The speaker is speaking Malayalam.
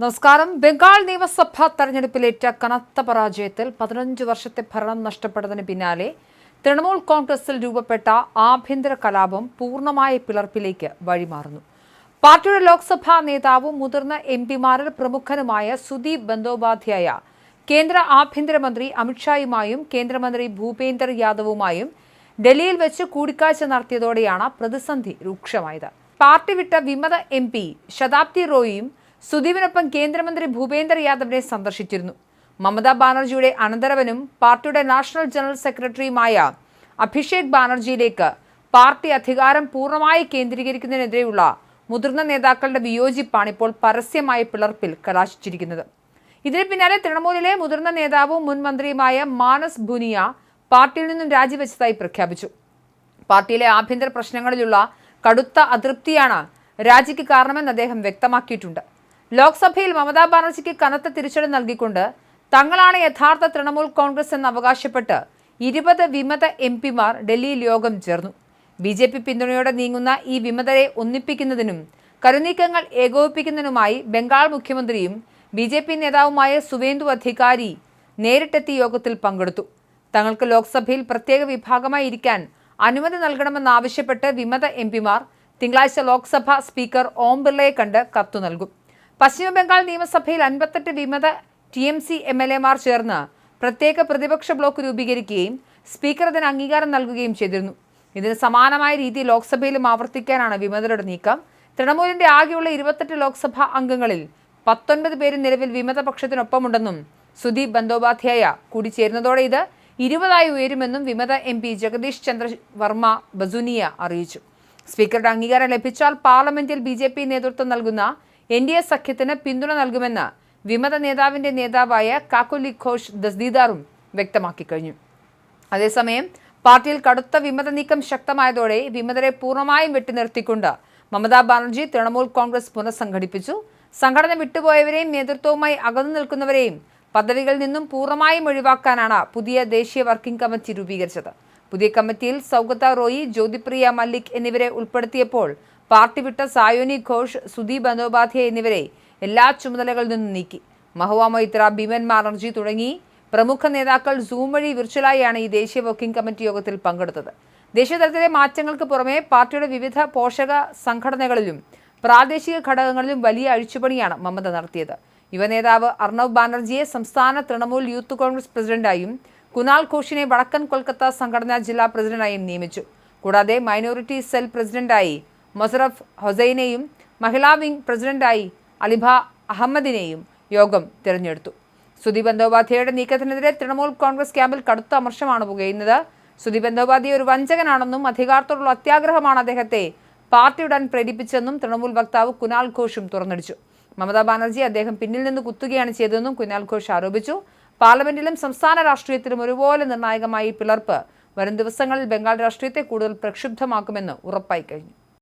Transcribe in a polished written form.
നമസ്കാരം. ബംഗാൾ നിയമസഭാ തെരഞ്ഞെടുപ്പിലേറ്റ കനത്ത പരാജയത്തിൽ 15 വർഷത്തെ ഭരണം നഷ്ടപ്പെട്ടതിന് പിന്നാലെ തൃണമൂൽ കോൺഗ്രസിൽ രൂപപ്പെട്ട ആഭ്യന്തര കലാപം പൂർണ്ണമായ പിളർപ്പിലേക്ക് വഴിമാറുന്നു. പാർട്ടിയുടെ ലോക്സഭാ നേതാവും മുതിർന്ന എംപിമാരിൽ പ്രമുഖനുമായ സുദീപ് ബന്ദോപാധ്യായ കേന്ദ്ര ആഭ്യന്തരമന്ത്രി അമിത്ഷായുമായും കേന്ദ്രമന്ത്രി ഭൂപേന്ദർ യാദവുമായും ഡൽഹിയിൽ വെച്ച് കൂടിക്കാഴ്ച നടത്തിയതോടെയാണ് പ്രതിസന്ധി രൂക്ഷമായത്. പാർട്ടി വിട്ട വിമത എംപി ശതാബ്ദി റോയിയും സുദീപിനൊപ്പം കേന്ദ്രമന്ത്രി ഭൂപേന്ദർ യാദവിനെ സന്ദർശിച്ചിരുന്നു. മമതാ ബാനർജിയുടെ അനന്തരവനും പാർട്ടിയുടെ നാഷണൽ ജനറൽ സെക്രട്ടറിയുമായ അഭിഷേക് ബാനർജിയിലേക്ക് പാർട്ടി അധികാരം പൂർണ്ണമായി കേന്ദ്രീകരിക്കുന്നതിനെതിരെയുള്ള മുതിർന്ന നേതാക്കളുടെ വിയോജിപ്പാണ് ഇപ്പോൾ പരസ്യമായ പിളർപ്പിൽ കലാശിച്ചിരിക്കുന്നത്. ഇതിന് പിന്നാലെ തൃണമൂലിലെ മുതിർന്ന നേതാവും മുൻ മന്ത്രിയുമായ മാനസ് ഭുനിയ പാർട്ടിയിൽ നിന്നും രാജിവെച്ചതായി പ്രഖ്യാപിച്ചു. പാർട്ടിയിലെ ആഭ്യന്തര പ്രശ്നങ്ങളിലുള്ള കടുത്ത അതൃപ്തിയാണ് രാജിക്ക് കാരണമെന്ന് അദ്ദേഹം വ്യക്തമാക്കിയിട്ടുണ്ട്. ലോക്സഭയിൽ മമതാ ബാനർജിക്ക് കനത്ത തിരിച്ചടി നൽകിക്കൊണ്ട് തങ്ങളാണ് യഥാർത്ഥ തൃണമൂൽ കോൺഗ്രസ് എന്ന് അവകാശപ്പെട്ട് 20 വിമത എംപിമാർ ഡൽഹിയിൽ യോഗം ചേർന്നു. BJP പിന്തുണയോടെ നീങ്ങുന്ന ഈ വിമതരെ ഒന്നിപ്പിക്കുന്നതിനും കരുനീക്കങ്ങൾ ഏകോപിപ്പിക്കുന്നതിനുമായി ബംഗാൾ മുഖ്യമന്ത്രിയും BJP നേതാവുമായ സുവേന്ദു അധികാരി നേരിട്ടെത്തി യോഗത്തിൽ പങ്കെടുത്തു. തങ്ങൾക്ക് ലോക്സഭയിൽ പ്രത്യേക വിഭാഗമായി ഇരിക്കാൻ അനുമതി നൽകണമെന്നാവശ്യപ്പെട്ട് വിമത എംപിമാർ തിങ്കളാഴ്ച ലോക്സഭ സ്പീക്കർ ഓം ബിർളയെ കണ്ട് കത്തു നൽകും. പശ്ചിമബംഗാൾ നിയമസഭയിൽ 58 വിമത TMC MLA മാർ ചേർന്ന് പ്രത്യേക പ്രതിപക്ഷ ബ്ലോക്ക് രൂപീകരിക്കുകയും സ്പീക്കർ ഇതിന് അംഗീകാരം നൽകുകയും ചെയ്തിരുന്നു. ഇതിന് സമാനമായ രീതി ലോക്സഭയിലും ആവർത്തിക്കാനാണ് വിമതരുടെ നീക്കം. തൃണമൂലിന്റെ ആകെയുള്ള 28 ലോക്സഭാ അംഗങ്ങളിൽ 19 പേരും നിലവിൽ വിമത പക്ഷത്തിനൊപ്പമുണ്ടെന്നും സുദീപ് ബന്ദോപാധ്യായ കൂടി ചേരുന്നതോടെ ഇത് 20 ഉയരുമെന്നും വിമത MP ജഗദീഷ് ചന്ദ്ര വർമ്മ ബസുനിയ അറിയിച്ചു. സ്പീക്കറുടെ അംഗീകാരം ലഭിച്ചാൽ പാർലമെന്റിൽ BJP നേതൃത്വം നൽകുന്ന NDA സഖ്യത്തിന് പിന്തുണ നൽകുമെന്ന് വിമത നേതാവിന്റെ നേതാവായ കാക്കുലി ഘോഷ് ദസ്ദീദാറും വ്യക്തമാക്കി കഴിഞ്ഞു. അതേസമയം പാർട്ടിയിൽ കടുത്ത വിമത നീക്കം ശക്തമായതോടെ വിമതരെ പൂർണ്ണമായും വെട്ടിനിർത്തിക്കൊണ്ട് മമതാ ബാനർജി തൃണമൂൽ കോൺഗ്രസ് പുനഃസംഘടിപ്പിച്ചു. സംഘടന വിട്ടുപോയവരെയും നേതൃത്വവുമായി അകന്നു നിൽക്കുന്നവരെയും പദവികളിൽ നിന്നും പൂർണ്ണമായും ഒഴിവാക്കാനാണ് പുതിയ ദേശീയ വർക്കിംഗ് കമ്മിറ്റി രൂപീകരിച്ചത്. പുതിയ കമ്മിറ്റിയിൽ സൗഗത റോയി, ജ്യോതിപ്രിയ മല്ലിക് എന്നിവരെ ഉൾപ്പെടുത്തിയപ്പോൾ പാർട്ടി വിട്ട സായോനി ഘോഷ്, സുദീപ് ബന്ദോപാധ്യായ എന്നിവരെ എല്ലാ ചുമതലകളിൽ നിന്നും നീക്കി. മഹുവ മൊയ്ത്ര, ബിമൻ ബാനർജി തുടങ്ങി പ്രമുഖ നേതാക്കൾ സൂം വഴി വിർച്വലായാണ് ഈ ദേശീയ വർക്കിംഗ് കമ്മിറ്റി യോഗത്തിൽ പങ്കെടുത്തത്. ദേശീയതലത്തിലെ മാറ്റങ്ങൾക്ക് പുറമെ പാർട്ടിയുടെ വിവിധ പോഷക സംഘടനകളിലും പ്രാദേശിക ഘടകങ്ങളിലും വലിയ അഴിച്ചുപണിയാണ് മമത നടത്തിയത്. യുവനേതാവ് അർണവ് ബാനർജിയെ സംസ്ഥാന തൃണമൂൽ യൂത്ത് കോൺഗ്രസ് പ്രസിഡന്റായും കുനാൽ ഘോഷിനെ വടക്കൻ കൊൽക്കത്ത സംഘടനാ ജില്ലാ പ്രസിഡന്റായും നിയമിച്ചു. കൂടാതെ മൈനോറിറ്റി സെൽ പ്രസിഡന്റായി മൊസറഫ് ഹൊസൈനെയും മഹിളാ വിംഗ് പ്രസിഡന്റായി അലിഭ അഹമ്മദിനെയും യോഗം തിരഞ്ഞെടുത്തു. സുദീപ് ബന്ദോപാധ്യായയുടെ നീക്കത്തിനെതിരെ തൃണമൂൽ കോൺഗ്രസ് ക്യാമ്പിൽ കടുത്ത അമർഷമാണ് പുകയുന്നത്. സുദീപ് ബന്ദോപാധ്യായ ഒരു വഞ്ചകനാണെന്നും അധികാരത്തോടുള്ള അത്യാഗ്രഹമാണ് അദ്ദേഹത്തെ പാർട്ടിയുടാൻ പ്രേരിപ്പിച്ചെന്നും തൃണമൂൽ വക്താവ് കുനാൽ ഘോഷും തുറന്നടിച്ചു. മമതാ ബാനർജി അദ്ദേഹം പിന്നിൽ നിന്ന് കുത്തുകയാണ് ചെയ്തതെന്നും കുനാൽ ഘോഷ് ആരോപിച്ചു. പാർലമെന്റിലും സംസ്ഥാന രാഷ്ട്രീയത്തിലും ഒരുപോലെ നിർണായകമായി പിളർപ്പ് വരും ദിവസങ്ങളിൽ ബംഗാൾ രാഷ്ട്രീയത്തെ കൂടുതൽ പ്രക്ഷുബ്ധമാക്കുമെന്ന് ഉറപ്പായി കഴിഞ്ഞു.